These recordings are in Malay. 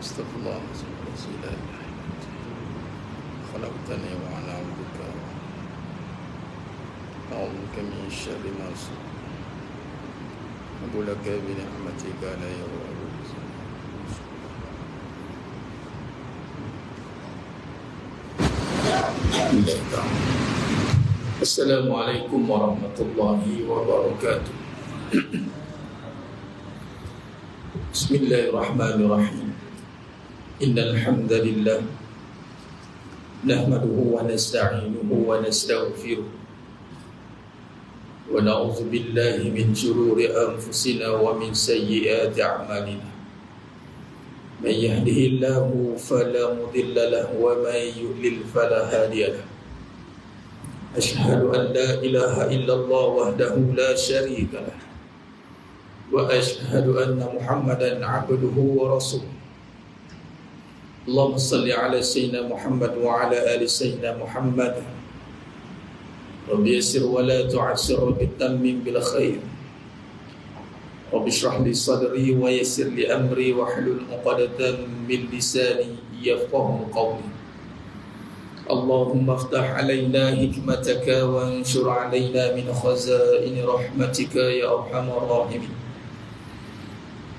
Astaghfirullah khalaqtani wa ana 'abduka a'udzuka min syarri ma sana'tu laka bi ni'matika alayya wa Assalamualaikum warahmatullahi wabarakatuh. Bismillahirrahmanirrahim. Innal hamdalillah nahmaduhu wa nasta'inuhu wa nastaghfiruh wa na'udzu billahi min shururi anfusina wa min sayyiati a'malina. Man yahdihillahu fala mudilla lahu wa man yudlil fala hadiya lahu. Asyhadu an la ilaha illallah wahdahu la syarika lah wa asyhadu anna Muhammadan 'abduhu wa rasuluh. Allahumma salli ala sayyidina Muhammad wa ala ali sayyidina Muhammad. Rabbi yassir wa la tu'assir, rabbi tammim bil khair. Rabbi shrah li sadri wa yassir li amri wa hlul 'uqdatam min lisani yafqahu qawli. Allahumma aftah alaina hikmataka wa anshur alaina min khazain rahmatika ya arhamar rahimin.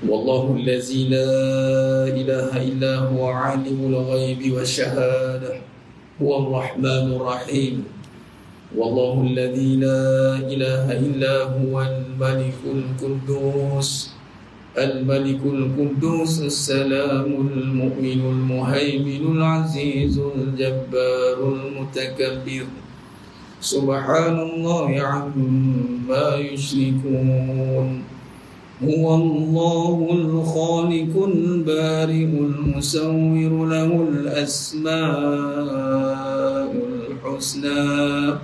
Wallahu allazi la ilaha illa huwa alimul ghaibi wasyahadah huwa ar-rahmanur rahim. Wallahu allazi la ilaha illa huwa al-malikul quddus al-malikul quddus as-salamul mu'minul muhaiminul azizul jabbarul mutakabbir. Subhanallahi amma yushrikun. Huwallahul khaliqul bari'ul musawwir lahul asmaul husna.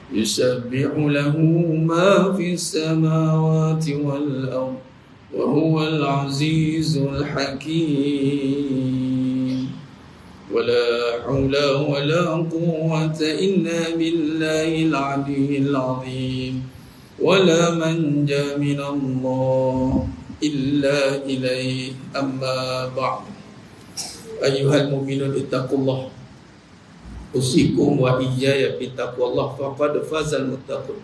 Yusabbihu lahu ma fis samawati wal ardh wa huwal azizul hakim. Wala haula wala quwwata illa billahil aliyyil azim. Wala manja minallah illa ilaih, amma ba'd. Ayyuhal mu'minun ittaqullah, usikum wa iyaya bittaqwallah faqad fazal muttaqun.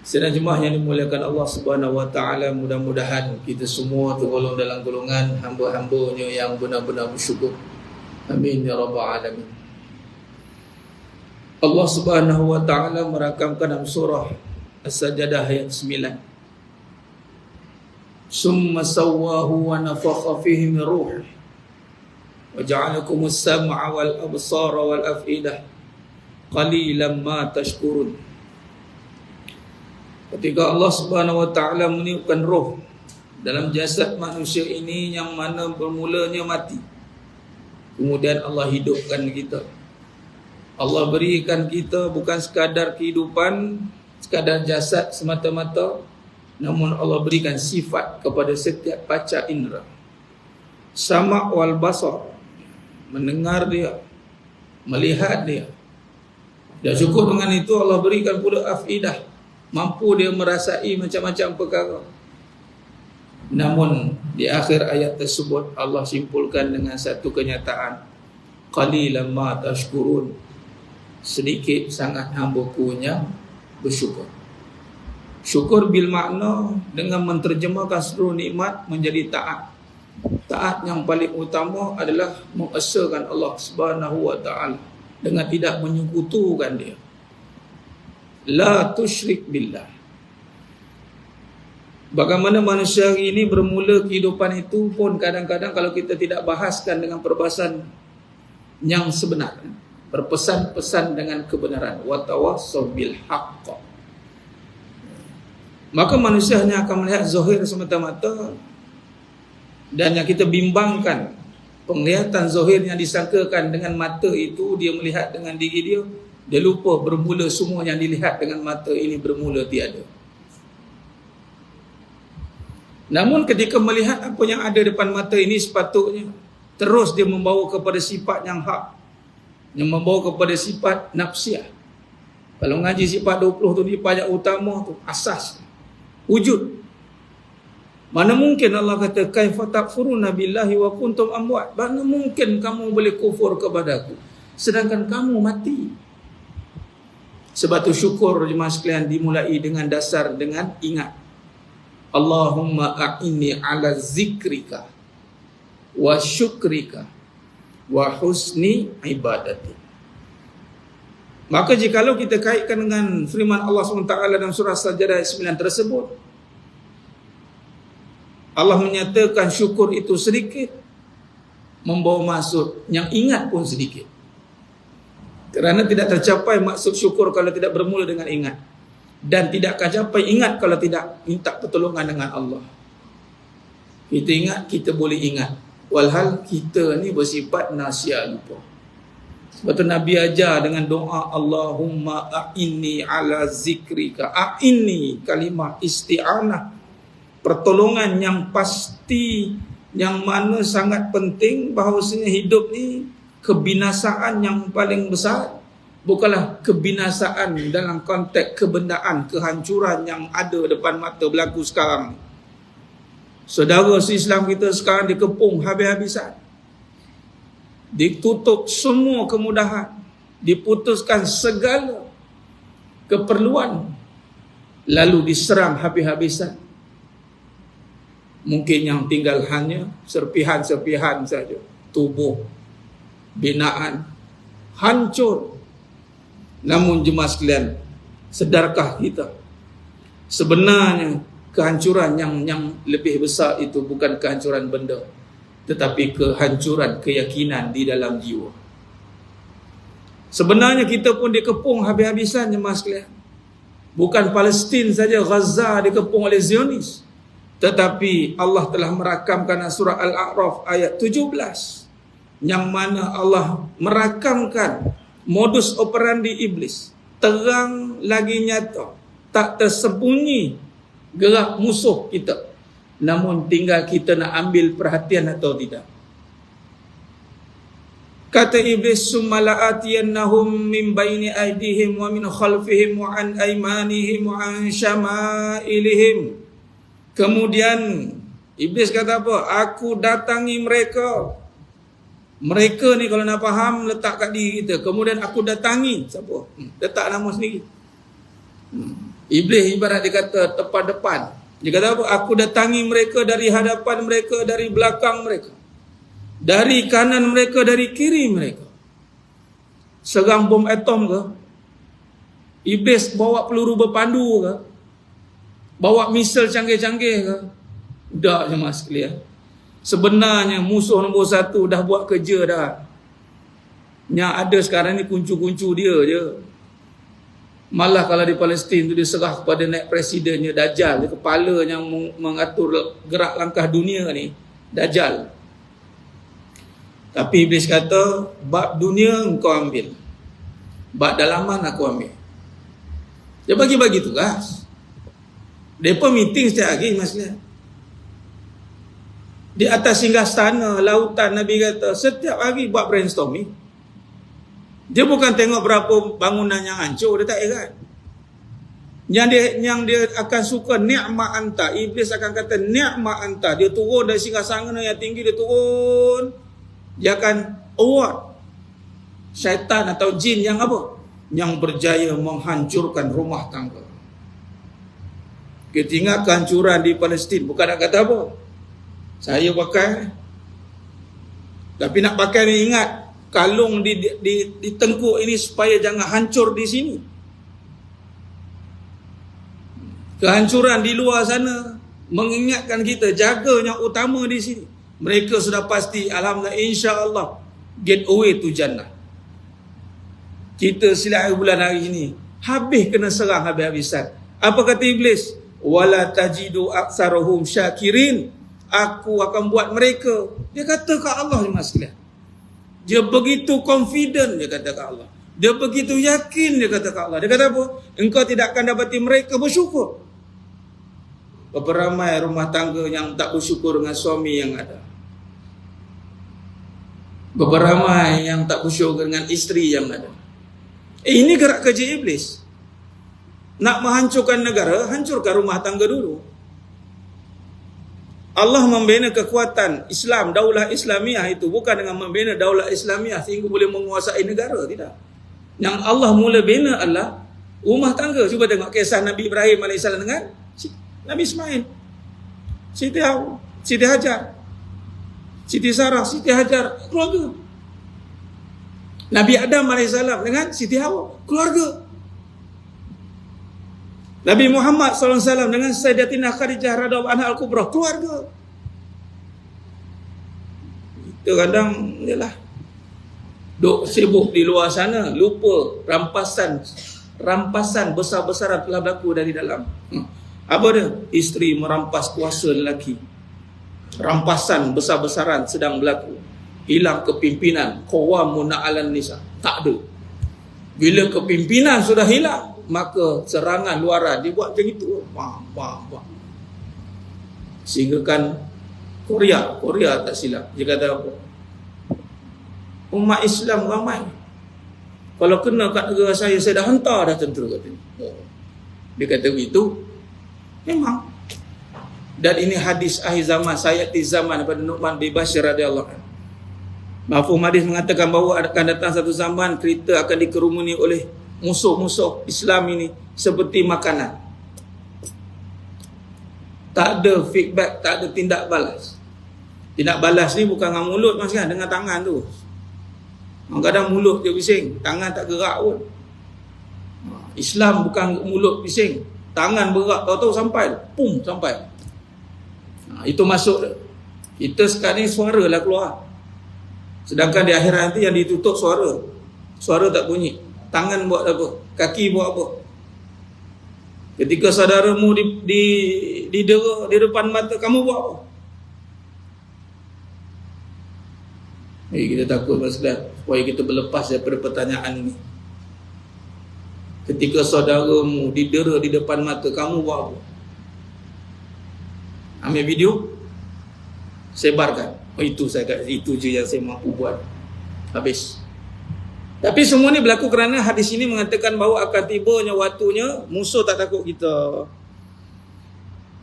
Sedang jemaah yang dimuliakan Allah Subhanahu wa taala, mudah-mudahan kita semua tergolong dalam golongan hamba-hambanya yang benar-benar bersyukur. Amin ya rabbal alamin. Allah Subhanahu wa taala merakamkan dalam surah As-Sajdah ayat 9. Summa sawwahu wa nafakha fihi min ruhi wa ja'alakumus sam'a wal absara wal af'idah qalilan ma tashkurun. Ketika Allah Subhanahu wa taala meniupkan roh dalam jasad manusia ini yang mana bermulanya mati, kemudian Allah hidupkan kita. Allah berikan kita bukan sekadar kehidupan, sekadar jasad semata-mata, namun Allah berikan sifat kepada setiap panca indera. Sama' wal basar, mendengar dia, melihat dia. Dan cukup dengan itu Allah berikan pula afidah, mampu dia merasai macam-macam perkara. Namun di akhir ayat tersebut Allah simpulkan dengan satu kenyataan, qalilan ma tashkurun, sedikit sangat hamba-Ku yang bersyukur. Syukur bil makna dengan menterjemahkan seluruh nikmat menjadi taat. Taat yang paling utama adalah mengesahkan Allah Subhanahu wa taala dengan tidak menyekutukan dia. La tusyrik billah. Bagaimana manusia hari ini bermula kehidupan itu pun kadang-kadang kalau kita tidak bahaskan dengan perbahasan yang sebenar, berpesan-pesan dengan kebenaran, wa tawassaw bil haqq, maka manusia hanya akan melihat zahir semata-mata, dan yang kita bimbangkan penglihatan zahir yang disangkakan dengan mata itu dia melihat dengan diri dia, dia lupa bermula semua yang dilihat dengan mata ini bermula tiada. Namun ketika melihat apa yang ada depan mata ini, sepatutnya terus dia membawa kepada sifat yang hak, yang membawa kepada sifat nafsiah. Kalau ngaji sifat 20 tu ni payah utama tu, asas wujud. Mana mungkin Allah kata kaifa takfuruna billahi wa kuntum amwat? Mana mungkin kamu boleh kufur kepadaku sedangkan kamu mati? Sebab tu syukur jemaah sekalian dimulai dengan dasar dengan ingat. Allahumma a'inni ala zikrika wa syukrika wa husni ibadati. Maka jikalau kita kaitkan dengan firman Allah SWT dalam surah Sajadah ayat 9 tersebut, Allah menyatakan syukur itu sedikit membawa maksud yang ingat pun sedikit. Kerana tidak tercapai maksud syukur kalau tidak bermula dengan ingat, dan tidak akan capai ingat kalau tidak minta pertolongan dengan Allah. Kita ingat, kita boleh ingat, walhal kita ni bersifat nasia lupa. Sebab tu Nabi ajar dengan doa Allahumma a'inni ala zikrika. A'inni kalimah isti'anah, pertolongan yang pasti, yang mana sangat penting. Bahawasanya hidup ni kebinasaan yang paling besar bukanlah kebinasaan dalam konteks kebendaan, kehancuran yang ada depan mata berlaku sekarang. Saudara se-Islam kita sekarang dikepung habis-habisan, ditutup semua kemudahan, diputuskan segala keperluan, lalu diserang habis-habisan. Mungkin yang tinggal hanya serpihan-serpihan saja. Tubuh, binaan, hancur. Namun jemaah sekalian, sedarkah kita sebenarnya kehancuran yang lebih besar itu bukan kehancuran benda, tetapi kehancuran keyakinan di dalam jiwa. Sebenarnya kita pun dikepung habis-habisan jemaah sekalian. Bukan Palestin saja, Gaza dikepung oleh Zionis, tetapi Allah telah merakamkan surah Al-A'raf ayat 17, yang mana Allah merakamkan modus operandi iblis, terang lagi nyata, tak tersembunyi gerak musuh kita. Namun tinggal kita nak ambil perhatian atau tidak. Kata iblis, summa la'atiyannahum min baini aydihim wa min khalfihim wa an aymanihim wa an syama'ilihim. Kemudian iblis kata apa? Aku datangi mereka. Mereka ni kalau nak faham, letak kat diri kita. Kemudian aku datangi. Siapa? Letak nama sendiri. Iblis ibarat dia kata depan-depan. Dia kata apa? Aku datangi mereka dari hadapan mereka, dari belakang mereka, dari kanan mereka, dari kiri mereka. Serang bom atom ke? Iblis bawa peluru berpandu ke? Bawa misal canggih-canggih ke? Tak jemaah sekalian. Sebenarnya musuh nombor satu dah buat kerja dah. Yang ada sekarang ni kuncu-kuncu dia je. Malah kalau di Palestin tu dia serah kepada naik presidennya Dajjal, dia kepala yang mengatur gerak langkah dunia ni, Dajjal. Tapi iblis kata, bab dunia engkau ambil, bab dalaman aku ambil. Dia bagi-bagi tugas. Depa meeting setiap hari masalah. Di atas singgahstana lautan, Nabi kata setiap hari buat brainstorming. Dia bukan tengok berapa bangunan yang hancur, dia tak heran. Yang dia akan suka ni'ma anta. Iblis akan kata ni'ma anta. Dia turun dari singgahsana yang tinggi, dia turun. Dia akan award syaitan atau jin yang apa? Yang berjaya menghancurkan rumah tangga. Kita ingat kehancuran di Palestin, bukan nak kata apa. Saya pakai, tapi nak pakai ni ingat kalung di tengkuk ini supaya jangan hancur di sini. Kehancuran di luar sana mengingatkan kita jaga yang utama di sini. Mereka sudah pasti, alhamdulillah, insya-Allah get away to jannah. Kita silap bulan hari ini habis kena serang habis-habisan. Apa kata iblis? Wala tajidu aktsaruhum syakirin. Aku akan buat mereka. Dia kata ke Allah jemaah sekalian. Dia begitu confident, dia kata ke Allah. Dia begitu yakin, dia kata ke Allah. Dia kata apa? Engkau tidak akan dapati mereka bersyukur. Berapa ramai rumah tangga yang tak bersyukur dengan suami yang ada. Berapa ramai yang tak bersyukur dengan isteri yang ada. Ini gerak kerja iblis. Nak menghancurkan negara, hancurkan rumah tangga dulu. Allah membina kekuatan Islam, daulah Islamiah itu bukan dengan membina daulah Islamiah sehingga boleh menguasai negara, tidak. Yang Allah mula bina adalah rumah tangga. Cuba tengok kisah Nabi Ibrahim AS dengan Nabi Ismail, Siti Hajar, Siti Sarah, Siti Hajar, keluarga. Nabi Adam AS dengan Siti Hawa, keluarga. Nabi Muhammad SAW dengan Sayyidatina Khadijah radhiyallahu anha al-Kubra, keluarga. Itu kadang ialah duk sibuk di luar sana, lupa rampasan besar-besaran telah berlaku dari dalam. Apa dia? Isteri merampas kuasa lelaki. Rampasan besar-besaran sedang berlaku. Hilang kepimpinan, qawamun 'alan nisa. Tak ada. Bila kepimpinan sudah hilang, maka serangan luaran dibuat macam itu. Sehingga kan Korea tak silap, dia kata apa? Umat Islam ramai, kalau kena kat negara saya dah hantar dah tentera, katanya. Dia kata begitu. Memang. Dan ini hadis akhir zaman, sayati zaman daripada Nu'man bin Bashir radhiyallahu anhu. Mahfuz hadis mengatakan bahawa akan datang satu zaman kereta akan dikerumuni oleh musuh-musuh Islam ini seperti makanan. Tak ada feedback, tak ada tindak balas. Tindak balas ni bukan dengan mulut mas kan, dengan tangan tu. Kadang-kadang mulut je bising, tangan tak gerak pun. Islam bukan mulut bising, tangan bergerak, tahu-tahu sampai, pum sampai. Itu masuk dah. Kita sekarang ni suara lah keluar. Sedangkan di akhirat nanti yang ditutup suara tak bunyi. Tangan buat apa? Kaki buat apa? Ketika saudaramu didera di depan mata, kamu buat apa? Kita takut masalah supaya kita berlepas daripada pertanyaan ini. Ketika saudaramu didera di depan mata, kamu buat apa? Ambil video, sebarkan. Itu je yang saya mampu buat. Habis. Tapi semua ni berlaku kerana hadis ini mengatakan bahawa akan tibanya waktunya musuh tak takut kita.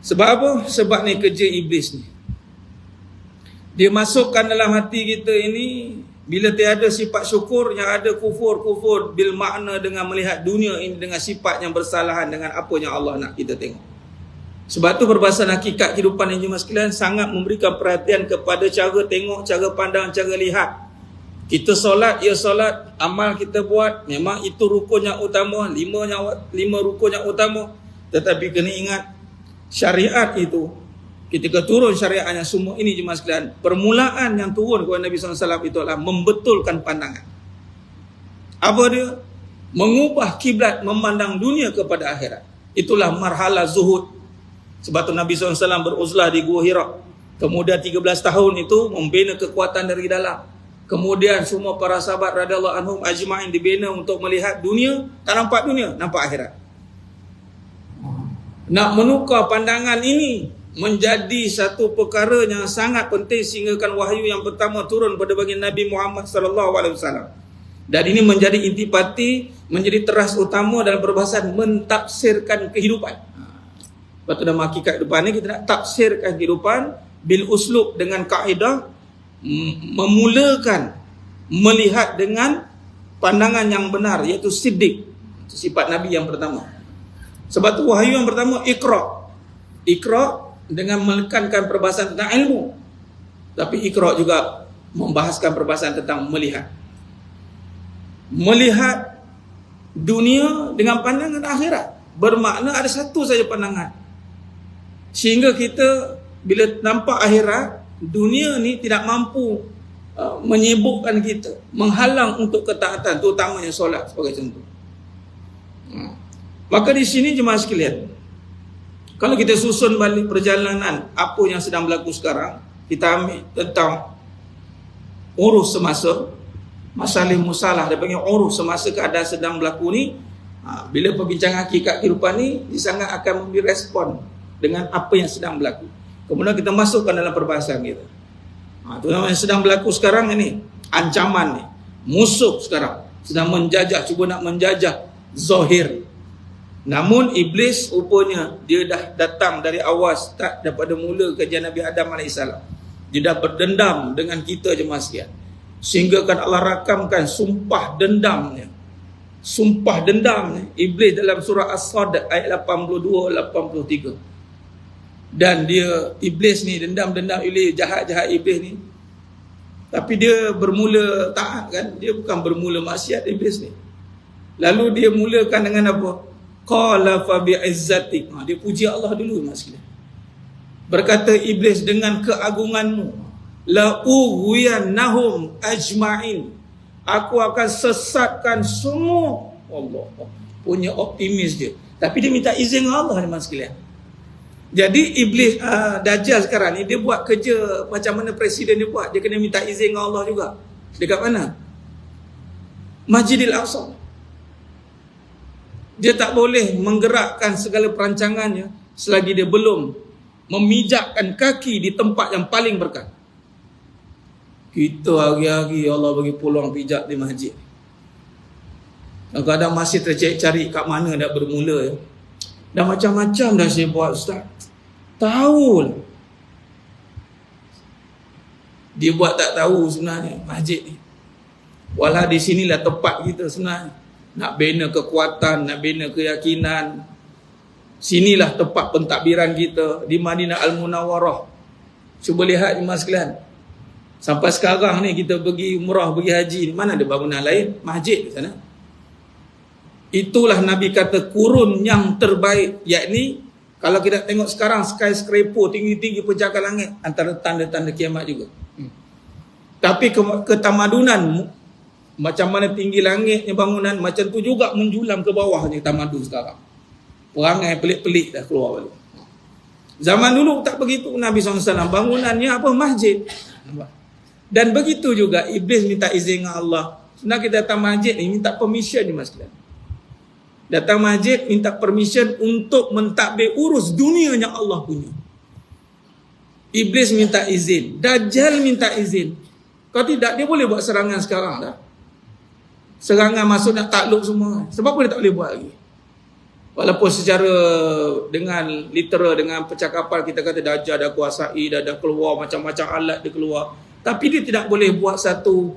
Sebab apa? Sebab ni kerja iblis ni. Dia masukkan dalam hati kita ini, bila tiada sifat syukur, yang ada kufur bil makna dengan melihat dunia ini dengan sifat yang bersalahan dengan apa yang Allah nak kita tengok. Sebab tu perbahasan hakikat kehidupan yang jemaah sekalian sangat memberikan perhatian kepada cara tengok, cara pandang, cara lihat. Kita solat, ya solat, amal kita buat, memang itu rukun yang utama, lima rukun yang utama. Tetapi kena ingat, syariat itu, ketika turun syariatnya semua ini jemaah sekalian, permulaan yang turun kepada Nabi SAW itu adalah membetulkan pandangan. Apa dia? Mengubah kiblat memandang dunia kepada akhirat. Itulah marhalah zuhud. Sebab tu Nabi SAW beruzlah di Gua Hira. Kemudian 13 tahun itu membina kekuatan dari dalam. Kemudian semua para sahabat radhiyallahu anhum ajma'in dibina untuk melihat dunia, tak nampak dunia, nampak akhirat. Nak menukar pandangan ini menjadi satu perkara yang sangat penting sehingga kan wahyu yang pertama turun pada baginda Nabi Muhammad SAW. Dan ini menjadi intipati, menjadi teras utama dalam perbahasan mentafsirkan kehidupan. Lepas tu dalam hakikat kehidupan ni kita nak tafsirkan kehidupan bil uslub dengan kaedah memulakan melihat dengan pandangan yang benar, iaitu siddiq. Sifat Nabi yang pertama. Sebab tu wahyu yang pertama Iqra dengan menekankan perbahasan tentang ilmu. Tapi Iqra juga membahaskan perbahasan tentang melihat. Melihat dunia dengan pandangan akhirat. Bermakna ada satu saja pandangan. Sehingga kita bila nampak akhirat, dunia ni tidak mampu menyibukkan kita, menghalang untuk ketaatan, terutamanya solat sebagai contoh. Maka di sini jemaah sekalian, kalau kita susun balik perjalanan apa yang sedang berlaku sekarang, kita ambil tentang urus semasa, masalah musalah, dia panggil urus semasa keadaan sedang berlaku ni. Bila perbincangan hakikat kehidupan ni, dia sangat akan memberi respon dengan apa yang sedang berlaku. Kemudian kita masukkan dalam perbahasan kita. Itu yang sedang berlaku sekarang ini, ancaman ni. Musuh sekarang sedang menjajah, cuba nak menjajah zahir. Namun iblis rupanya dia dah datang dari awal, start daripada mula kajian Nabi Adam AS. Dia dah berdendam dengan kita jemaah sekalian. Sehingga kan Allah rakamkan sumpah dendamnya. Sumpah dendamnya iblis dalam surah As-Sad ayat 82-83. Dan dia iblis ni dendam-dendam iblis, jahat-jahat iblis ni. Tapi dia bermula taat kan, dia bukan bermula maksiat iblis ni. Lalu dia mulakan dengan apa? Qala fa bi'izzatik. Dia puji Allah dulu mas sekalian. Berkata iblis, dengan keagunganmu, la ughwiyannahum ajma'in. Aku akan sesatkan semua. Allah punya optimis dia. Tapi dia minta izin dengan Allah mas sekalian. Jadi iblis Dajjal sekarang ni dia buat kerja macam mana presiden dia buat. Dia kena minta izin dengan Allah juga. Dekat mana? Masjidil Aqsa. Dia tak boleh menggerakkan segala perancangannya selagi dia belum memijakkan kaki di tempat yang paling berkat. Kita hari-hari Allah bagi peluang pijak di masjid. Kadang-kadang masih tercari-cari kat mana dah bermula ya. Dah macam-macam dah saya buat ustaz. Tahu lah. Dia buat tak tahu sebenarnya masjid ni. Walau di sinilah tempat kita sebenarnya. Nak bina kekuatan, nak bina keyakinan. Sinilah tempat pentadbiran kita di Madinah Al-Munawwarah. Cuba lihat jemaah sekalian. Sampai sekarang ni kita pergi umrah, pergi haji, mana ada bangunan lain? Masjid di sana. Itulah Nabi kata kurun yang terbaik, yakni kalau kita tengok sekarang skyscraper tinggi-tinggi pencakar langit, antara tanda-tanda kiamat juga. Tapi ketamadunan macam mana tinggi langitnya bangunan, macam tu juga menjulang ke bawahnya tamadun sekarang. Perangai pelik-pelik dah keluar balik. Zaman dulu tak begitu Nabi SAW. Bangunannya apa? Masjid. Dan begitu juga iblis minta izin dengan Allah. Sebenarnya kita datang masjid ni minta permission ni mas sekalian. Datang masjid minta permission untuk mentadbir urus dunia yang Allah punya. Iblis minta izin. Dajjal minta izin. Kalau tidak dia boleh buat serangan sekarang dah. Serangan masuk nak takluk semua. Sebab apa dia tak boleh buat lagi? Walaupun secara dengan literal, dengan percakapan kita kata Dajjal dah kuasai, dah keluar macam-macam alat dia keluar. Tapi dia tidak boleh buat satu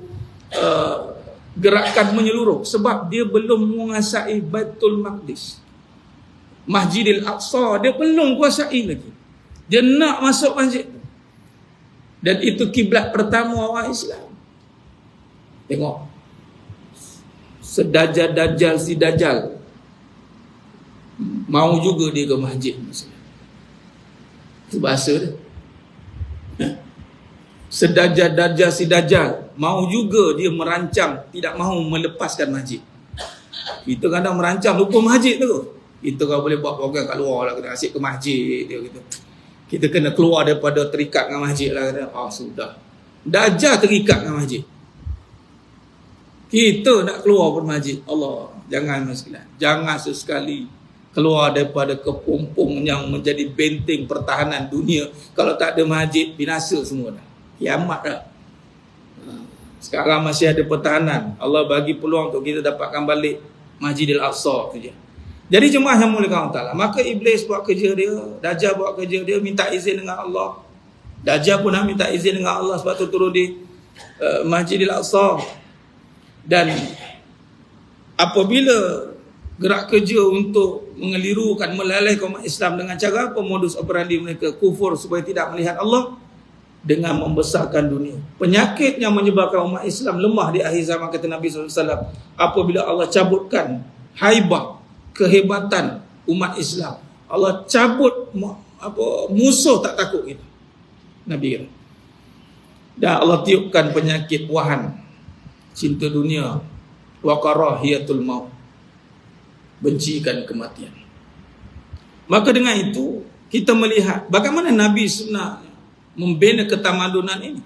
gerakan menyeluruh. Sebab dia belum menguasai Baitul Maqdis. Masjidil Aqsa dia belum kuasai lagi. Dia nak masuk masjid. Dan itu kiblat pertama orang Islam. Tengok. Sedajjal si Dajjal mau juga dia ke masjid. Itu bahasa dia. Sedajjal si Dajjal mau juga dia merancang, tidak mahu melepaskan masjid. Kita kadang merancang lupa masjid tu. Kita kalau boleh buat program kat luar lah, kena asyik ke masjid dia gitu. Kita kena keluar daripada terikat dengan masjid lah. Sudah. Dajjal terikat dengan masjid. Kita nak keluar dari masjid. Allah, jangan sekalian. Jangan sesekali keluar daripada kepompong yang menjadi benteng pertahanan dunia. Kalau tak ada masjid, binasa semua dah. Kiamat dah. Sekarang masih ada pertahanan. Allah bagi peluang untuk kita dapatkan balik Masjidil Aqsa tu je. Jadi jemaah yang mulia Allah, maka iblis buat kerja dia, Dajjal buat kerja dia, minta izin dengan Allah. Dajjal pun nak minta izin dengan Allah, sebab tu turun di Masjidil Aqsa. Dan apabila gerak kerja untuk mengelirukan, melalaikan umat Islam dengan cara apa modus operandi mereka? Kufur supaya tidak melihat Allah dengan membesarkan dunia. Penyakit yang menyebabkan umat Islam lemah di akhir zaman kata Nabi SAW, apabila Allah cabutkan haibah, kehebatan umat Islam. Allah cabut musuh tak takut kita. Nabi kata. Dan Allah tiupkan penyakit wahan, cinta dunia, wa karahiyatul maut, bencikan kematian. Maka dengan itu kita melihat bagaimana Nabi sebenarnya membina ketamadunan ini.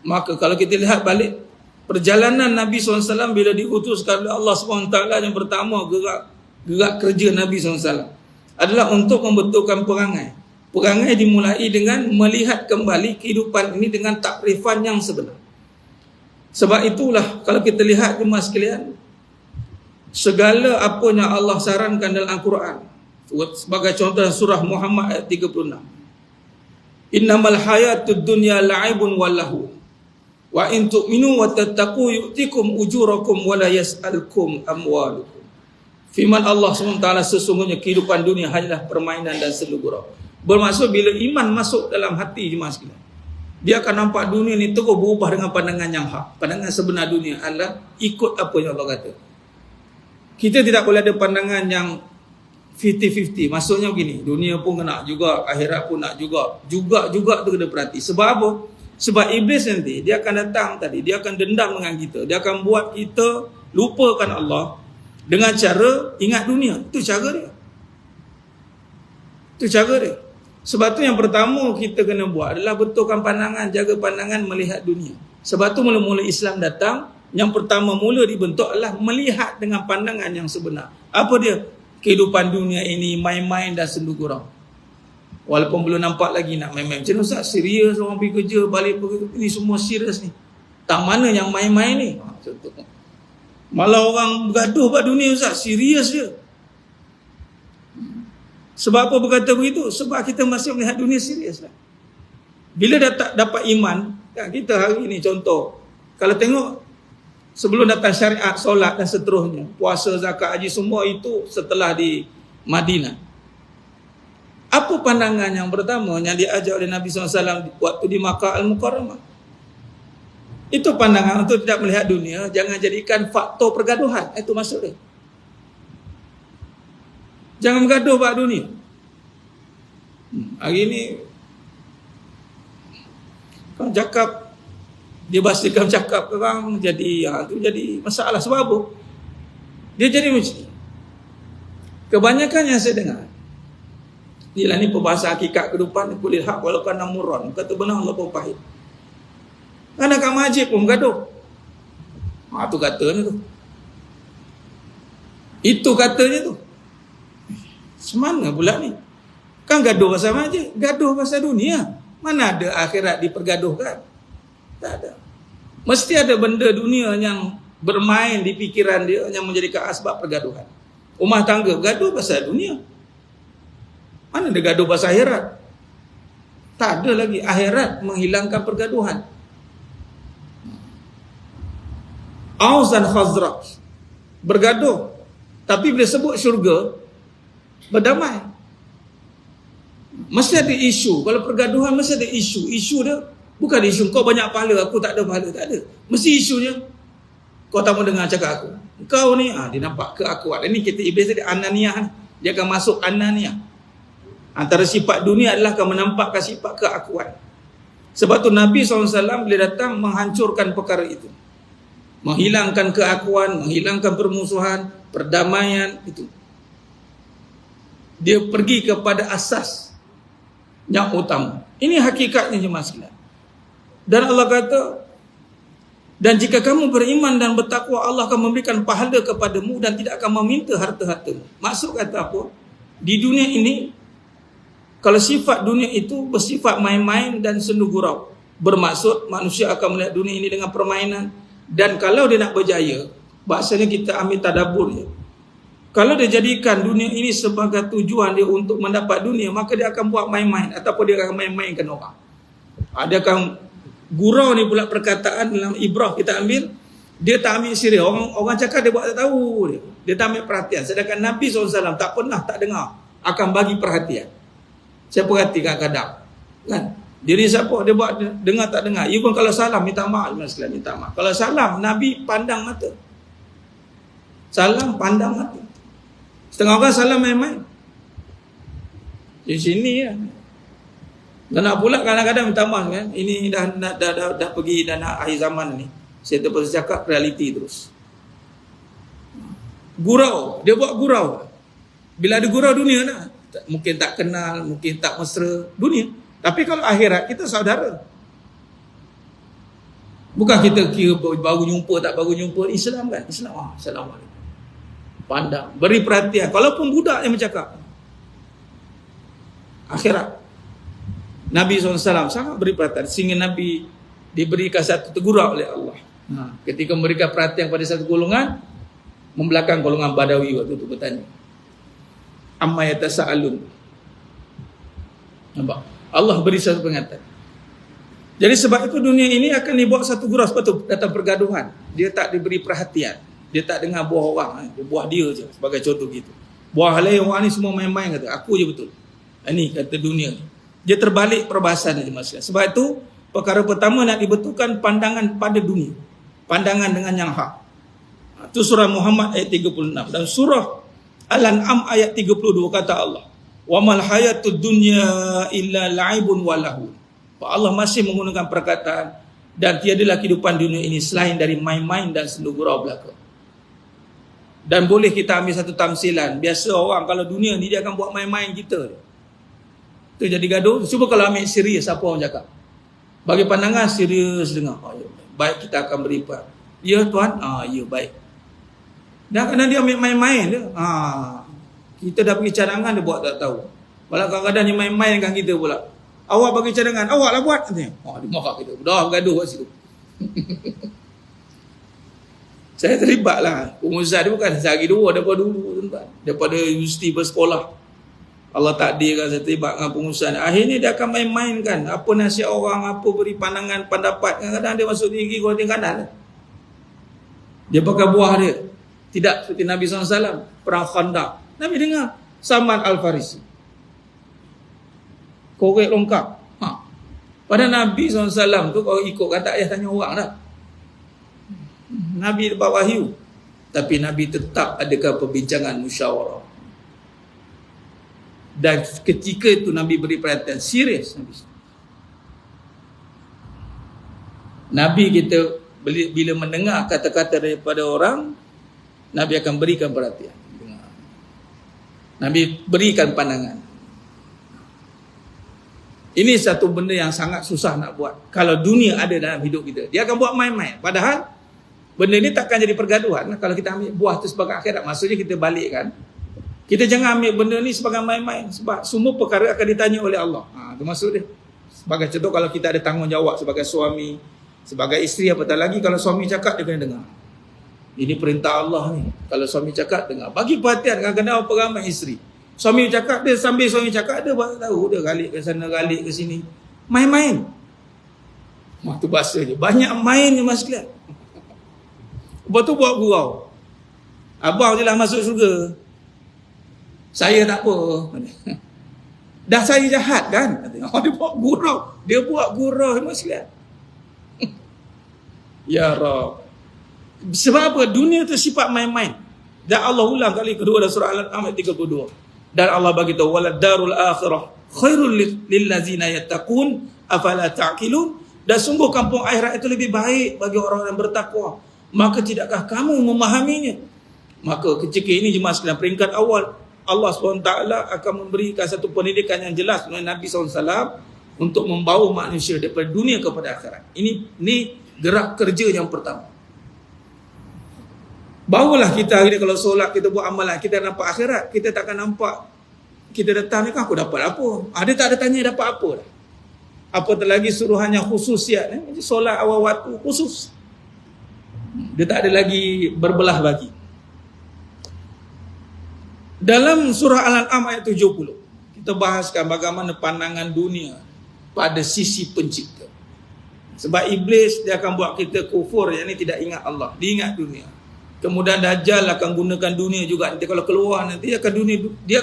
Maka kalau kita lihat balik perjalanan Nabi SAW bila diutuskan oleh Allah SWT, yang pertama gerak kerja Nabi SAW adalah untuk membetulkan perangai. Perangai dimulai dengan melihat kembali kehidupan ini dengan takrifan yang sebenar. Sebab itulah kalau kita lihat jemaah sekalian, segala apa yang Allah sarankan dalam Al-Quran. Sebagai contoh surah Muhammad ayat 36. Innamal hayatud dunya la'ibun wallahu. Wa in tu'minu wa tattaqu yu'tikum ujurakum wa la yas'alkum amwalukum. Firman Allah SWT, sesungguhnya kehidupan dunia hanyalah permainan dan selu gurau. Bermaksud bila iman masuk dalam hati jemaah sekalian, dia akan nampak dunia ni terus berubah dengan pandangan yang hak. Pandangan sebenar dunia adalah ikut apa yang Allah kata. Kita tidak boleh ada pandangan yang 50-50. Maksudnya begini, dunia pun nak juga, akhirat pun nak juga. Juga tu kena perhati. Sebab apa? Sebab iblis nanti, dia akan datang tadi, dia akan dendam dengan kita. Dia akan buat kita lupakan Allah dengan cara ingat dunia. Itu cara dia. Itu cara dia. Sebab tu yang pertama kita kena buat adalah betulkan pandangan, jaga pandangan melihat dunia. Sebab tu mula-mula Islam datang, yang pertama mula dibentuk adalah melihat dengan pandangan yang sebenar. Apa dia? Kehidupan dunia ini main-main dan sendu gurau. Walaupun belum nampak lagi nak main-main. Macam mana Ustaz? Serius orang pergi kerja, balik pergi, ini semua serius ni. Tak mana yang main-main ni? Contoh. Malah orang bergaduh pada dunia Ustaz, serius dia. Sebab apa berkata begitu? Sebab kita masih melihat dunia serius lah. Bila dapat iman, kan, kita hari ni contoh, kalau tengok sebelum datang syariat, solat dan seterusnya, puasa, zakat, haji, semua itu setelah di Madinah. Apa pandangan yang pertama yang diajar oleh Nabi SAW waktu di Makkah Al-Mukarramah? Itu pandangan untuk tidak melihat dunia, jangan jadikan faktor pergaduhan. Itu maksud dia. Jangan bergaduh pada dunia. Hari ni kau cakap, dia bahasakan cakap orang jadi tu jadi masalah. Sebab apa? Dia jadi macam ni. Kebanyakan yang saya dengar, ialah ni perbahasan hakikat kehidupan, kulil haq walau kana murran. Kata benar Allah pun pahit. Anak kat masjid pun bergaduh. Tu katanya tu. Itu katanya tu. Semana pula ni? Kan gaduh pasal masjid, gaduh pasal dunia. Mana ada akhirat dipergaduhkan? Tak ada. Mesti ada benda dunia yang bermain di fikiran dia yang menjadikan asbab pergaduhan. Rumah tangga bergaduh pasal dunia. Mana ada gaduh pasal akhirat? Tak ada lagi. Akhirat menghilangkan pergaduhan. Aus dan Khazraj bergaduh, tapi bila sebut syurga berdamai. Mesti ada isu. Kalau pergaduhan mesti ada isu. Isu dia bukan isu kau banyak pahala, aku tak ada pahala. Tak ada. Mesti isunya kau tak mau dengar cakap aku. Kau ni dia nampak keakuan. Ini kita iblis tadi ananiyah. Dia akan masuk ananiyah. Antara sifat dunia adalah akan menampakkan sifat keakuan. Sebab tu Nabi SAW bila datang menghancurkan perkara itu. Menghilangkan keakuan, menghilangkan permusuhan, perdamaian itu. Dia pergi kepada asas yang utama. Ini hakikatnya jemaah sekalian. Dan Allah kata, dan jika kamu beriman dan bertakwa, Allah akan memberikan pahala kepadamu dan tidak akan meminta harta-hartamu. Maksud kata apa? Di dunia ini, kalau sifat dunia itu bersifat main-main dan sendu gurau. Bermaksud manusia akan melihat dunia ini dengan permainan. Dan kalau dia nak berjaya, bahasanya kita ambil tadabbur je. Kalau dia jadikan dunia ini sebagai tujuan dia untuk mendapat dunia, maka dia akan buat main-main ataupun dia akan main-mainkan orang. Dia akan gurau ni pula perkataan dalam ibrah kita ambil, dia tak ambil serius. Orang cakap dia buat tak tahu dia. Dia tak ambil perhatian. Sedangkan Nabi SAW tak pernah tak dengar akan bagi perhatian. Saya perhati kadang-kadang kan, diri siapa dia buat dengar tak dengar. Even kalau salam minta maaf sekalian, minta maaf. Kalau salam Nabi pandang mata. Salam pandang mata. Setengah orang salam main-main. Di sini ya. Dan nak pula kadang-kadang minta maaf kan. Ini dah pergi dah nak akhir zaman ni. Saya terus cakap realiti terus. Gurau, dia buat gurau. Bila ada gurau dunia dah. Mungkin tak kenal, mungkin tak mesra dunia. Tapi kalau akhirat kita saudara. Bukan kita kira baru jumpa tak baru jumpa. Islam kan? Islam. Assalamualaikum. Pandang, beri perhatian. Kalaupun budak yang bercakap. Akhirat. Nabi SAW sangat beri perhatian. Sehingga Nabi diberikan satu teguran oleh Allah. Ketika memberikan perhatian pada satu golongan, membelakang golongan Badawi waktu itu bertanya. Amma yatasaalun. Nampak? Allah beri satu pengatan. Jadi sebab itu dunia ini akan dibawa satu gurau, sebab itu datang pergaduhan. Dia tak diberi perhatian. Dia tak dengar buah orang, buah dia je sebagai contoh gitu. Buah lain orang ni semua main-main kata, aku je betul. Ini kata dunia. Dia terbalik perbahasan ni masalah. Sebab itu perkara pertama nak dibetulkan pandangan pada dunia. Pandangan dengan yang hak. Itu surah Muhammad ayat 36 dan surah Al-An'am ayat 32 kata Allah, "Wa mal hayatud dunya illa la'ibun wa lahu." Allah masih menggunakan perkataan dan tiadalah kehidupan dunia ini selain dari main-main dan sendu gurau belaka. Dan boleh kita ambil satu tamsilan. Biasa orang kalau dunia ni dia akan buat main-main kita. Tu jadi gaduh. Cuba kalau ambil serius apa orang cakap. Bagi pandangan serius dengar. Oh, ya, baik kita akan beriman. Ya tuan, ya baik. Dan kadang dia ambil main-main dia. Kita dah pergi cadangan dia buat tak tahu. Malah kadang-kadang dia main-main dengan kita pula. Awak bagi cadangan, awak lah buat. Dia marah kita. Dah bergaduh kat situ. Saya terlibat lah. Pengusaha dia bukan sehari dua daripada dulu tuan. Daripada universiti bersekolah. Allah takdirkan saya terlibat dengan pengusaha. Akhirnya dia akan main-mainkan. Apa nasihat orang, apa beri pandangan, pendapat. Kadang-kadang dia masuk tinggi, kau tinggi kanan. Dia pakai buah dia. Tidak seperti Nabi SAW. Perang Khandaq. Nabi dengar. Salman Al-Farisi. Korek longkap. Pada Nabi SAW tu kalau ikut kata ayah tanya orang dah. Nabi dapat wahyu. Tapi Nabi tetap adakan perbincangan musyawarah. Dan ketika itu Nabi beri perhatian serius. Nabi kita bila mendengar kata-kata daripada orang, Nabi akan berikan perhatian. Nabi berikan pandangan. Ini satu benda yang sangat susah nak buat. Kalau dunia ada dalam hidup kita, dia akan buat main-main. Padahal benda ni takkan jadi pergaduhan. Kalau kita ambil buah tu sebagai akhirat, maksudnya kita balikkan. Kita jangan ambil benda ni sebagai main-main. Sebab semua perkara akan ditanya oleh Allah. Itu maksud dia. Sebagai contoh, kalau kita ada tanggungjawab sebagai suami, sebagai isteri, apatah lagi kalau suami cakap, dia kena dengar. Ini perintah Allah ni. Kalau suami cakap, dengar. Bagi perhatian, kadang-kadang apa ramai isteri. Suami cakap, dia sambil suami cakap, dia baru tahu. Dia galik ke sana, galik ke sini. Main-main. Itu bahasa je. Banyak main je mas sekalian. Lepas tu buat gurau. Abang je lah masuk syurga. Saya tak apa. Dah saya jahat kan? Dia buat gurau. Dia buat gurau mas sekalian. Ya Rabb. Sebab apa? Dunia tu sifat main-main. Dan Allah ulang kali kedua dalam surah Al-An'am ayat 32. Dan Allah bagi tahu walad darul akhirah khairul lil ladzina yattaqun afala ta'qilun. Dan sungguh kampung akhirat itu lebih baik bagi orang yang bertakwa. Maka tidakkah kamu memahaminya? Maka ketika ini jemaah sekalian, peringkat awal Allah SWT akan memberikan satu pendidikan yang jelas oleh Nabi SAW untuk membawa manusia daripada dunia kepada akhirat. Ini gerak kerja yang pertama. Barulah kita hari ni kalau solat, kita buat amalan, kita nampak akhirat. Kita takkan nampak kita datang ni kan aku dapat apa. Dia tak ada tanya dapat apa dah. Apatah lagi suruhannya khususiat. Solat awal waktu khusus. Dia tak ada lagi berbelah bagi. Dalam surah Al-An'am ayat 70, kita bahaskan bagaimana pandangan dunia pada sisi pencipta. Sebab iblis dia akan buat kita kufur, yang ini tidak ingat Allah, dia ingat dunia. Kemudian Dajjal akan gunakan dunia juga. Nanti kalau keluar nanti dia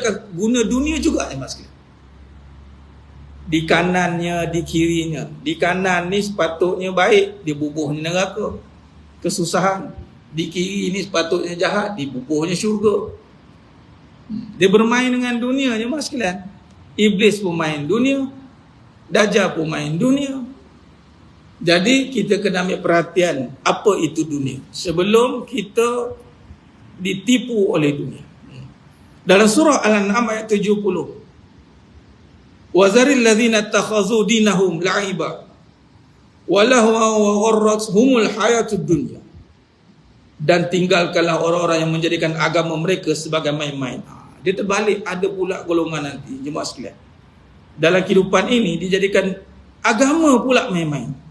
akan guna dunia juga ya mas. Di kanannya, di kirinya. Di kanan ni sepatutnya baik, dia bubuhnya neraka, kesusahan. Di kiri ni sepatutnya jahat, dibubuhnya syurga. Dia bermain dengan dunia je mas sekalian. Iblis pun main dunia, Dajjal pun main dunia. Jadi kita kena ambil perhatian apa itu dunia sebelum kita ditipu oleh dunia. Dalam surah Al-An'am ayat 70, wazaril ladzina takhazu dinahum la'iba walahwa wa gharratuhumul hayatud dunya. Dan tinggalkanlah orang-orang yang menjadikan agama mereka sebagai main-main. Dia terbalik, ada pula golongan nanti jemaah sekalian. Dalam kehidupan ini dijadikan agama pula main-main.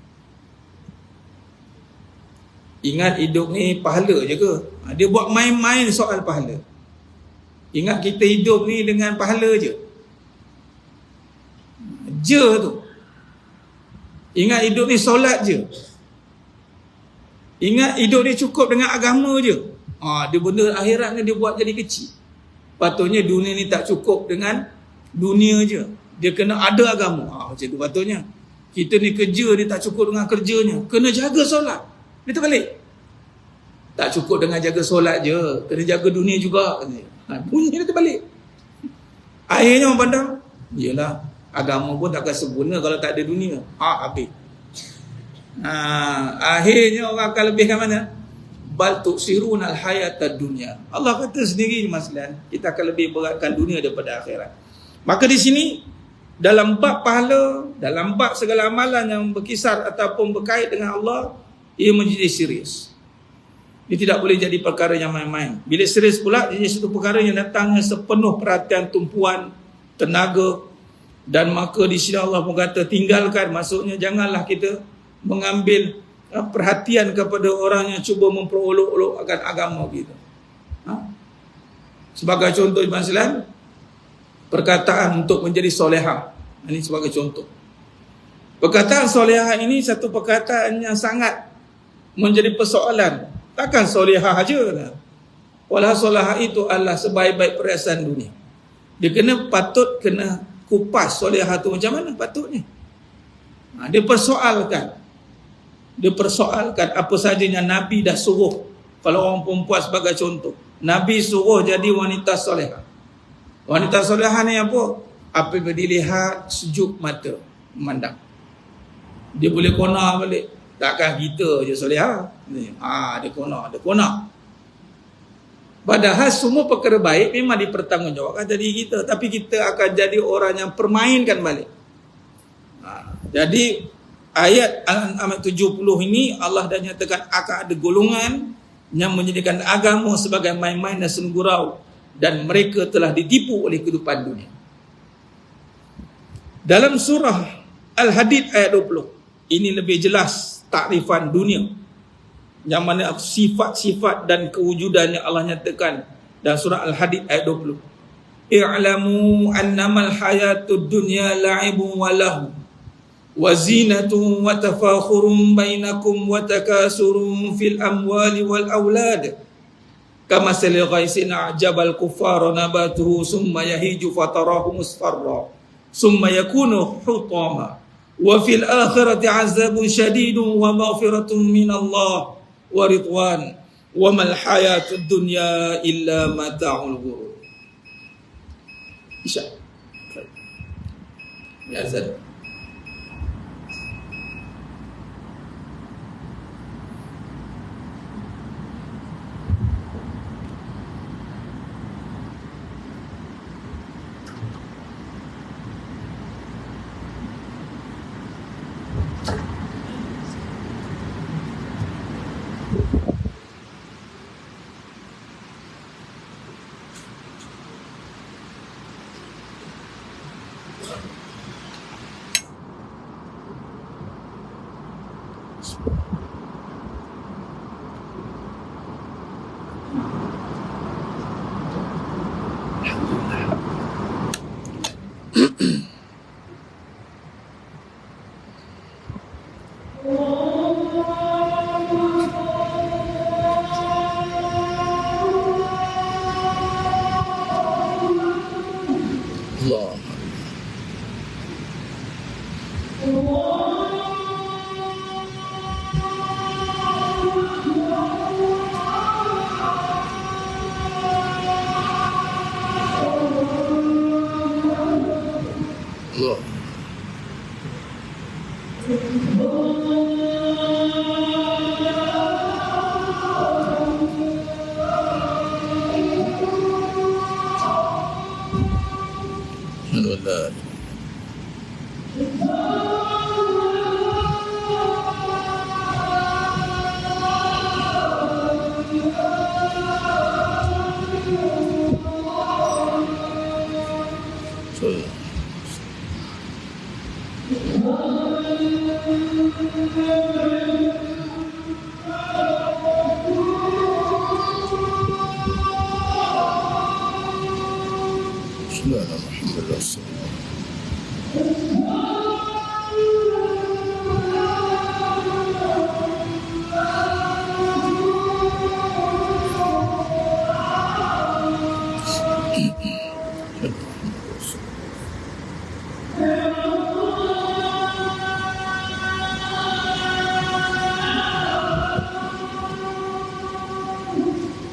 Ingat hidup ni pahala je ke? Dia buat main-main soal pahala. Ingat kita hidup ni dengan pahala je. Je tu. Ingat hidup ni solat je. Ingat hidup ni cukup dengan agama je. Dia benda akhirat ni dia buat jadi kecil. Patutnya dunia ni tak cukup dengan dunia je. Dia kena ada agama. Macam tu patutnya. Kita ni kerja dia tak cukup dengan kerjanya. Kena jaga solat. Dia terbalik. Tak cukup dengan jaga solat je. Kena jaga dunia juga. Bunyi dia terbalik. Akhirnya orang pandang, yelah, agama pun takkan sempurna kalau tak ada dunia. Habis. Akhirnya orang akan lebihkan mana? Bal tu'sirunal hayatad dunya. Allah kata sendiri maslan, kita akan lebih beratkan dunia daripada akhirat. Maka di sini dalam bab pahala, dalam bab segala amalan yang berkisar ataupun berkait dengan Allah, ia menjadi serius. Dia tidak boleh jadi perkara yang main-main. Bila serius pula, jadi satu perkara yang datangnya sepenuh perhatian, tumpuan, tenaga. Dan maka di sini Allah pun kata, tinggalkan. Maksudnya janganlah kita mengambil perhatian kepada orang yang cuba memperolok-olokkan agama kita. Sebagai contoh Ibn Silam, perkataan untuk menjadi solehah. Ini sebagai contoh. Perkataan solehah ini satu perkataan yang sangat menjadi persoalan. Takkan solehah saja. Walau solehah itu adalah sebaik-baik perhiasan dunia. Dia patut kena kupas solehah itu macam mana patutnya. Dia persoalkan apa saja yang Nabi dah suruh. Kalau orang perempuan sebagai contoh, Nabi suruh jadi wanita solehah. Wanita solehah ni apa? Apabila dilihat sejuk mata memandang, dia boleh kona balik. Takkan kita je solehah. Dia kona. Padahal semua perkara baik memang dipertanggungjawabkan diri kita, tapi kita akan jadi orang yang permainkan balik. Jadi ayat ayat 70 ini Allah dah nyatakan akan ada golongan yang menjadikan agama sebagai main-main dan senggurau, dan mereka telah ditipu oleh kehidupan dunia. Dalam surah Al-Hadid ayat 20, ini lebih jelas takrifan dunia, yang mana sifat-sifat dan kewujudannya Allah nyatakan dalam surah Al-Hadid ayat 20. I'lamu annamal hayatud dunya la'ibun wa lahu wa zinatun wa tafakhurun bainakum wa takasurun fil amwali wal aulad kamathali ghaisin a'jabal kuffara nabatuhu summa yahiju fatarahu musfarra summa yakunu hutama wa fil akhirati 'adzabun syadidun wa maghfiratun minallah wa ridwan wa mal hayatud dunya illa mata'ul ghurur. Isya. Ya Azad.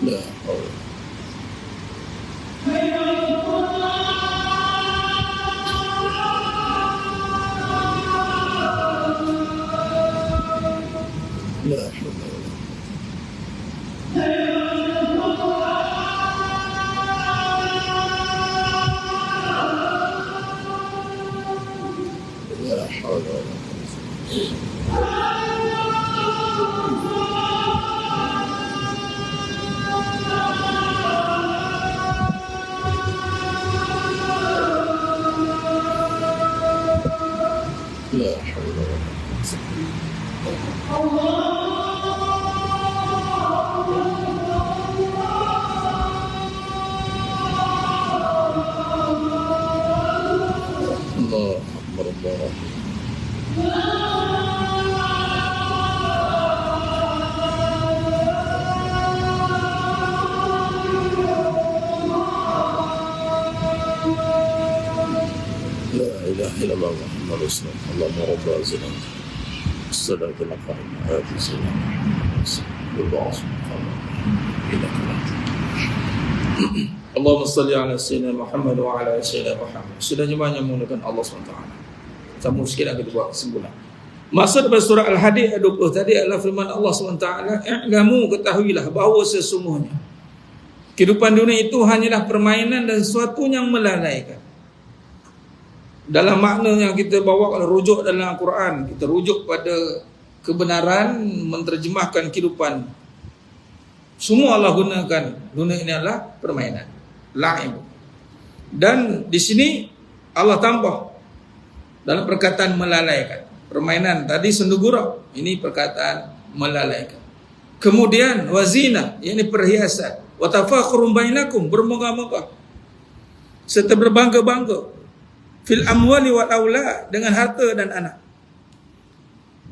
La haula. La haula. La haula. La haula. Allah Akbar, Allah. La ilaha illallah Muhammad Rasulullah. Allahumma rabba azina. Salatu ala sayyidina Allahumma salli ala sayyidina Muhammad wa ala sayyidina Muhammad. Sudah jemaahnya menggunakan Allah SWT. Sambung sikit akan dibuat kesimpulan. Maksud daripada surah Al-Hadid ayat 20 tadi adalah firman Allah SWT, "I'lamu, ketahuilah bahawa sesungguhnya kehidupan dunia itu hanyalah permainan dan sesuatu yang melalaikan." Dalam makna yang kita bawa kalau rujuk dalam Al-Quran, kita rujuk pada kebenaran menterjemahkan kehidupan. Semua Allah gunakan dunia ini adalah permainan, la'ib. Dan di sini Allah tambah dalam perkataan melalaikan. Permainan tadi sendugura, ini perkataan melalaikan. Kemudian wazina, yakni perhiasan. Wa tafakhurun bainakum, bermegah-megah serta berbangga-bangga. Fil amwali wal aulad, dengan harta dan anak.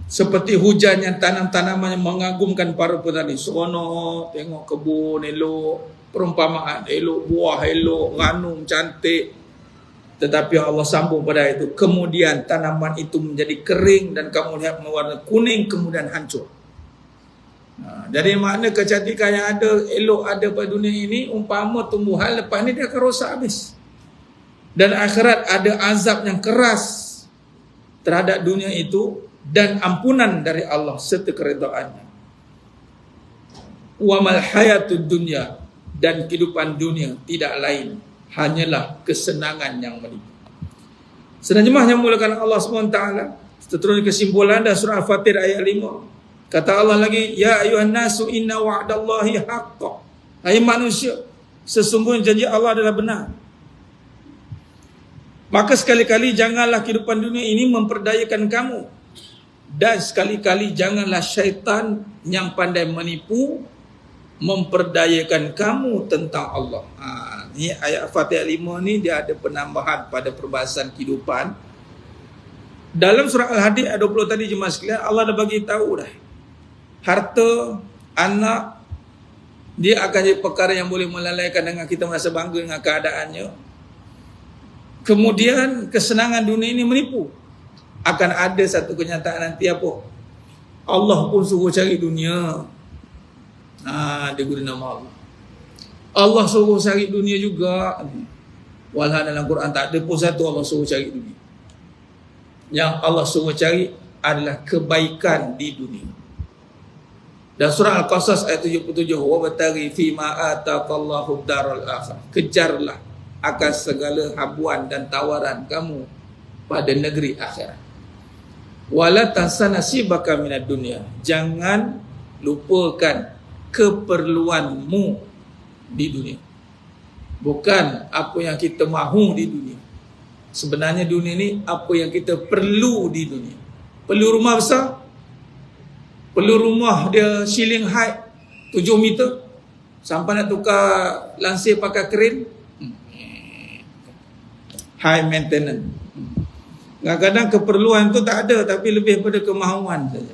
Seperti hujan yang tanam-tanaman yang mengagumkan para petani. Seronok tengok kebun elok, perumpamaan elok, buah elok, ranum cantik. Tetapi Allah sambung pada itu, kemudian tanaman itu menjadi kering dan kamu lihat mewarna kuning kemudian hancur. Jadi makna kecantikan yang ada, elok ada pada dunia ini, umpama tumbuhan lepas ni dia akan rosak habis. Dan akhirat ada azab yang keras terhadap dunia itu dan ampunan dari Allah serta keredaannya. Wa mal hayatud dunya, dan kehidupan dunia tidak lain hanyalah kesenangan yang menipu. Senajmah yang mulakan Allah SWT, seterusnya kesimpulan dan surah Al-Fatir ayat 5. Kata Allah lagi, ya ayuhan nasu inna wa'dallahi haqqa. Hai manusia, sesungguhnya janji Allah adalah benar. Maka sekali-kali janganlah kehidupan dunia ini memperdayakan kamu. Dan sekali-kali janganlah syaitan yang pandai menipu memperdayakan kamu tentang Allah. Ini ayat Fatihah 5 ni dia ada penambahan pada perbahasan kehidupan. Dalam surah Al-Hadid ayat 20 tadi jemaah sekalian, Allah dah bagi tahu dah. Harta, anak, dia akan jadi perkara yang boleh melalaikan dengan kita merasa bangga dengan keadaannya. Kemudian kesenangan dunia ini menipu. Akan ada satu kenyataan nanti apa? Allah pun suruh cari dunia. Dia guna nama Allah. Allah suruh cari dunia juga. Walhal dalam Quran tak ada pun satu Allah suruh cari dunia. Yang Allah suruh cari adalah kebaikan di dunia. Dan surah Al-Qasas ayat 77, wa bataghi fi ma ataqallahu daral akhirah. Kejarlah akan segala habuan dan tawaran kamu pada negeri akhirat. Wala tansa nasibaka minad dunya. Jangan lupakan keperluanmu di dunia. Bukan apa yang kita mahu di dunia. Sebenarnya dunia ni apa yang kita perlu di dunia. Perlu rumah besar, perlu rumah dia ceiling height 7 meter, sampai nak tukar lansir pakai kren, high maintenance. Kadang-kadang keperluan tu tak ada, tapi lebih pada kemahuan saja.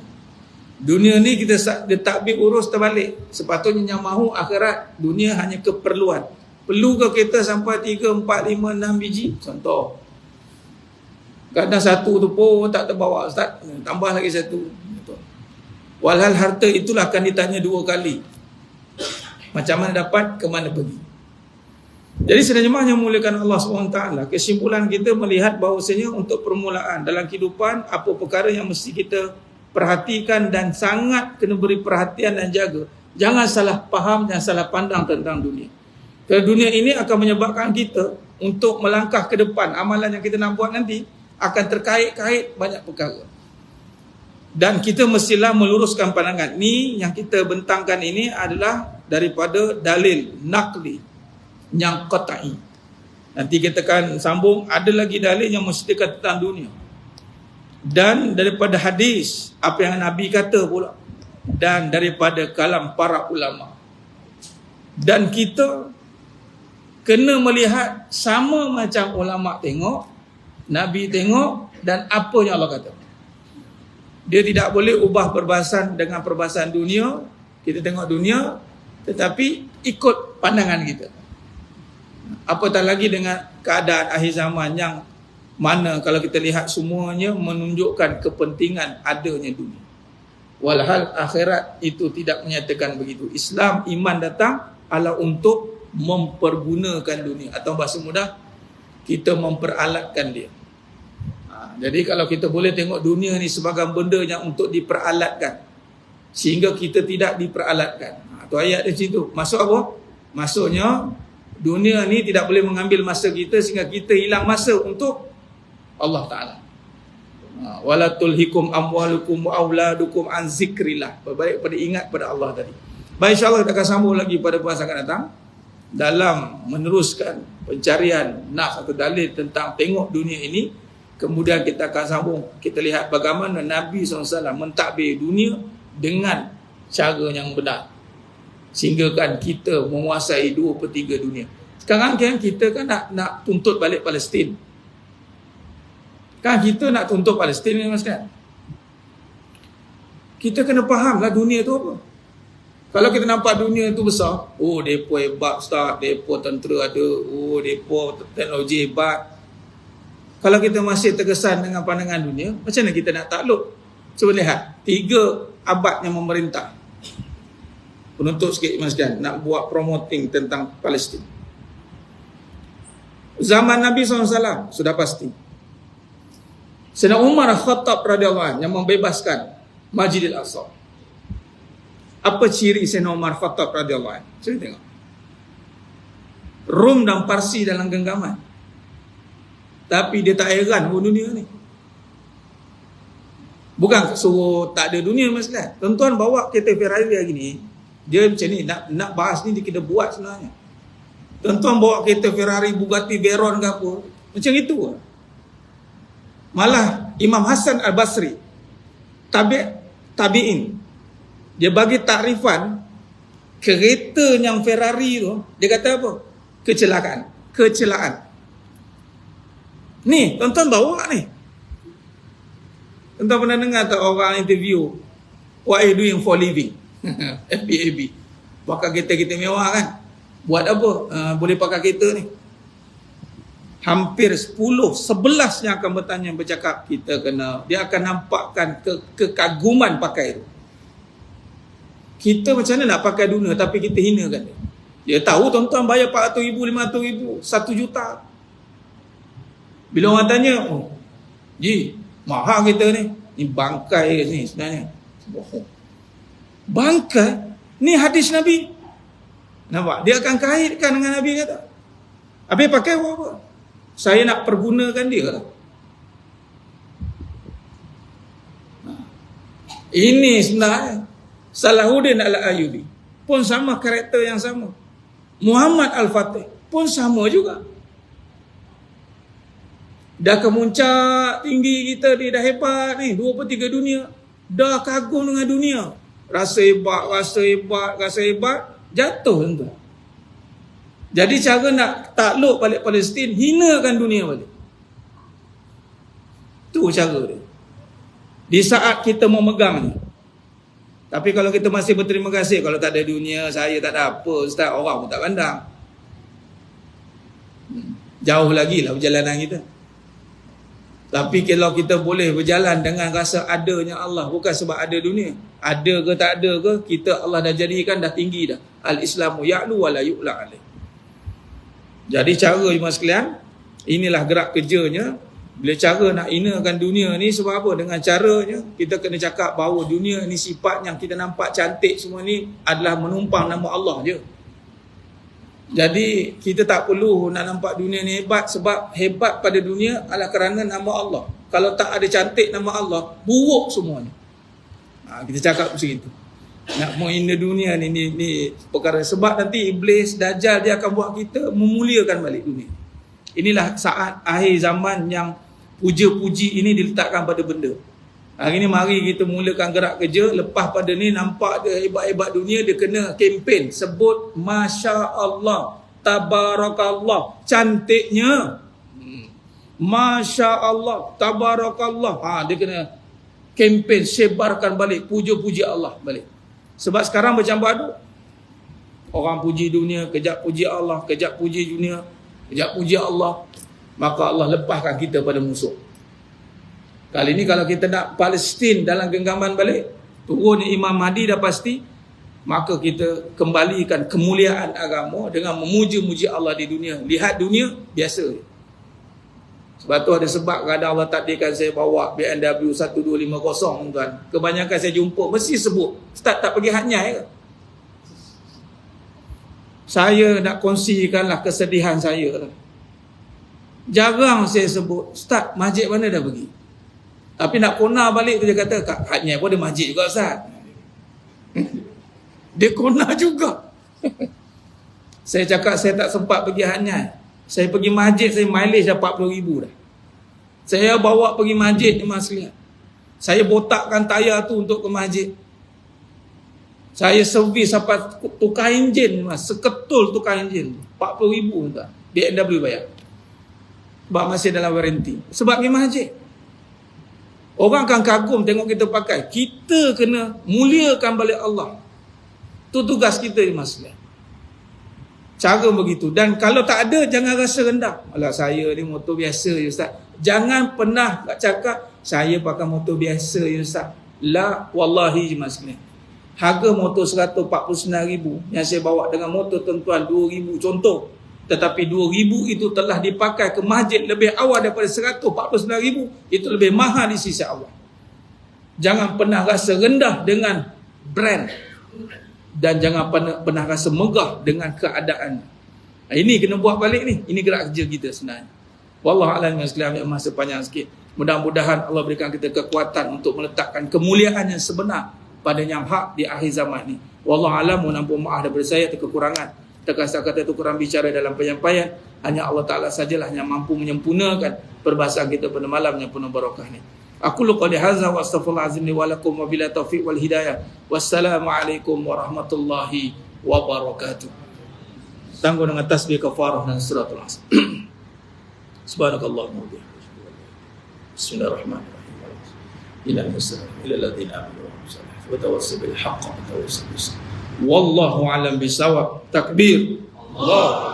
Dunia ni kita takbir urus terbalik. Sepatutnya yang mahu akhirat, dunia hanya keperluan. Perlu ke kita sampai 3, 4, 5, 6 biji? Contoh. Kadang satu tu pun tak terbawa, Ustaz, tambah lagi satu. Walhal harta itulah akan ditanya 2 kali. Macam mana dapat, ke mana pergi. Jadi sebenarnya memuliakan Allah SWT, kesimpulan kita melihat bahawasanya untuk permulaan dalam kehidupan, apa perkara yang mesti kita perhatikan dan sangat kena beri perhatian dan jaga. Jangan salah faham, jangan salah pandang tentang dunia. Kerana dunia ini akan menyebabkan kita untuk melangkah ke depan. Amalan yang kita nak buat nanti akan terkait-kait banyak perkara. Dan kita mestilah meluruskan pandangan. Ni yang kita bentangkan ini adalah daripada dalil naqli yang qat'i. Nanti kita akan sambung, ada lagi dalil yang menceritakan tentang dunia. Dan daripada hadis, apa yang Nabi kata pula. Dan daripada kalam para ulama. Dan kita kena melihat sama macam ulama tengok, Nabi tengok, dan apa yang Allah kata. Dia tidak boleh ubah perbahasan dengan perbahasan dunia. Kita tengok dunia, tetapi ikut pandangan kita. Apatah lagi dengan keadaan akhir zaman yang mana kalau kita lihat semuanya menunjukkan kepentingan adanya dunia. Walhal akhirat itu tidak menyatakan begitu. Islam, iman datang adalah untuk mempergunakan dunia. Atau bahasa mudah, kita memperalatkan dia. Jadi kalau kita boleh tengok dunia ni sebagai benda yang untuk diperalatkan, sehingga kita tidak diperalatkan. Itu ayat di situ. Maksud apa? Maksudnya dunia ni tidak boleh mengambil masa kita sehingga kita hilang masa untuk Allah Ta'ala. Wala tulhikum amwalukum wa auladukum an zikrillah. Berbalik pada ingat pada Allah tadi. Baik, insyaAllah kita akan sambung lagi pada puasa akan datang dalam meneruskan pencarian nas atau dalil tentang tengok dunia ini. Kemudian kita akan sambung, kita lihat bagaimana Nabi SAW mentadbir dunia dengan cara yang benar, sehingga kan kita menguasai 2/3 dunia. Sekarang kan kita kan nak tuntut balik Palestin. Kan kita nak tuntut Palestin ni, mas kan? Kita kena fahamlah dunia tu apa. Kalau kita nampak dunia tu besar, oh depa hebat ustaz, depa tentera ada, oh depa teknologi hebat. Kalau kita masih terkesan dengan pandangan dunia, macam mana kita nak takluk? Cuba lihat, 3 abad yang memerintah. Penuntut sikit mas kan, nak buat promoting tentang Palestin. Zaman Nabi SAW sudah pasti. Sayyidina Umar Khattab radhiyallahu anhu yang membebaskan Masjidil Aqsa. Apa ciri Sayyidina Umar Khattab radhiyallahu anhu? Cuba tengok. Rom dan Parsi dalam genggaman. Tapi dia tak heran pun dunia ni. Bukan suruh tak ada dunia mas kan. Tuan-tuan bawa kereta Ferrari hari ni, dia macam ni, nak bahas ni dia kena buat sebenarnya. Tuan-tuan bawa kereta Ferrari, Bugatti Veyron ke apa, macam itu. Malah Imam Hasan Al-Basri, tabi'in, dia bagi takrifan kereta yang Ferrari tu, dia kata apa? Kecelakaan. Ni, tuan-tuan bawa ni. Tuan-tuan pernah dengar tak orang interview, what are you doing for living? FBAB. Pakai kereta-kereta mewah kan? Buat apa? Boleh pakai kereta ni. Hampir 10, 11 yang akan bertanya, bercakap, kita kena, dia akan nampakkan kekaguman pakai itu. Kita macam mana nak pakai dunia tapi kita hinakan dia. Dia tahu tuan-tuan bayar 400,000, 500,000, 1 juta. Bila orang tanya, oh, Ji, mahal kita ni. Ni bangkai ni sebenarnya. Bohong. Bangkai? Ni hadis Nabi. Nampak? Dia akan kaitkan dengan Nabi kata. Habis pakai apa? Saya nak pergunakan dia kata. Ini sebenarnya Salahuddin Al-Ayyubi pun sama, karakter yang sama. Muhammad Al-Fatih pun sama juga. Dah kemuncak tinggi kita ni, dah hebat ni, 2/3 dunia. Dah kagum dengan dunia. Rasa hebat, jatuh tuan-tuan. Jadi cara nak takluk balik Palestin, hinakan dunia balik. Itu cara dia. Di saat kita memegangnya. Tapi kalau kita masih berterima kasih, kalau tak ada dunia, saya tak ada apa, ustaz, orang pun tak pandang. Jauh lagi lah perjalanan kita. Tapi kalau kita boleh berjalan dengan rasa adanya Allah, bukan sebab ada dunia. Ada ke tak ada ke, kita Allah dah jadikan dah tinggi dah. Al-Islamu ya'lu wa la yu'la alaih. Jadi cara jemaah sekalian, inilah gerak kerjanya. Bila cara nak hinakan dunia ni sebab apa? Dengan caranya kita kena cakap bahawa dunia ni sifat yang kita nampak cantik semua ni adalah menumpang nama Allah je. Jadi kita tak perlu nak nampak dunia ni hebat, sebab hebat pada dunia adalah kerana nama Allah. Kalau tak ada cantik nama Allah, buruk semuanya. Kita cakap macam itu. Nak menghina dunia ni perkara, sebab nanti iblis, dajjal dia akan buat kita memuliakan balik dunia. Inilah saat akhir zaman yang puja-puji ini diletakkan pada benda. Hari ni mari kita mulakan gerak kerja. Lepas pada ni nampak dia hebat-hebat dunia, dia kena kempen sebut Masya Allah, Tabarakallah, cantiknya, Masya Allah, Tabarakallah. Dia kena kempen, sebarkan balik, puja-puji Allah balik. Sebab sekarang bercampur aduk. Orang puji dunia, kejap puji Allah, kejap puji dunia, kejap puji Allah. Maka Allah lepaskan kita pada musuh. Kali ni kalau kita nak Palestin dalam genggaman balik, turun Imam Mahdi dah pasti, maka kita kembalikan kemuliaan agama dengan memuji-muji Allah di dunia. Lihat dunia, biasa. Sebab tu ada sebab kadang Allah takdirkan saya bawa BMW 1250 tuan. Kebanyakan saya jumpa mesti sebut, Ustaz tak pergi Hanyai ke? Saya nak kongsikanlah kesedihan saya. Jarang saya sebut, Ustaz masjid mana dah pergi? Tapi nak kona balik tu dia kata, kat Hanyai pun ada masjid juga Ustaz. Dia kona juga. Saya cakap saya tak sempat pergi Hanyai. Saya pergi masjid, saya mileage dah 40,000 dah. Saya bawa pergi masjid ni maslihat. Saya botakkan tayar tu untuk ke masjid. Saya servis sampai tukar enjin mas, seketul tukar enjin. 40,000 tuan. BMW bayar. Sebab masih dalam waranti. Sebab pergi masjid. Orang akan kagum tengok kita pakai. Kita kena muliakan balik Allah. Itu tugas kita di masjid. Cara begitu. Dan kalau tak ada, jangan rasa rendah. Alah saya ni motor biasa je Ustaz. Jangan pernah nak cakap, saya pakai motor biasa je Ustaz. La, wallahi je masjid. Harga motor 149,000 yang saya bawa dengan motor tuan-tuan 2,000 contoh. Tetapi 2,000 itu telah dipakai ke masjid lebih awal daripada 149,000. Itu lebih mahal di sisi Allah. Jangan pernah rasa rendah dengan brand. Dan jangan pernah rasa megah dengan keadaan. Ini kena buat balik ni. Ini gerak kerja kita sebenarnya. Wallahualam sekalian, masa panjang sikit. Mudah-mudahan Allah berikan kita kekuatan untuk meletakkan kemuliaan yang sebenar pada yang hak di akhir zaman ni. Wallahualam, mohon ampun maaf daripada saya atas kekurangan. Terkasar kata itu kurang bicara dalam penyampaian. Hanya Allah Ta'ala sajalah yang mampu menyempurnakan perbahasan kita pada malam yang penuh barakah ni. Aku lupa hadza wa astaghfirullahalazim wa lakum wa bila taufiq wal hidayah. Wassalamualaikum warahmatullahi wabarakatuh. Tangguh dengan tasbih kafarah dan suratul asr. Subhanakallahumma wa bihamdika. Bismillahirrahmanirrahim. Ila nasr ila alladziina amanu wa tawassaw bil haqq wa tawassaw bis sabr. Wallahu a'lam bisawab. Takbir. Allah.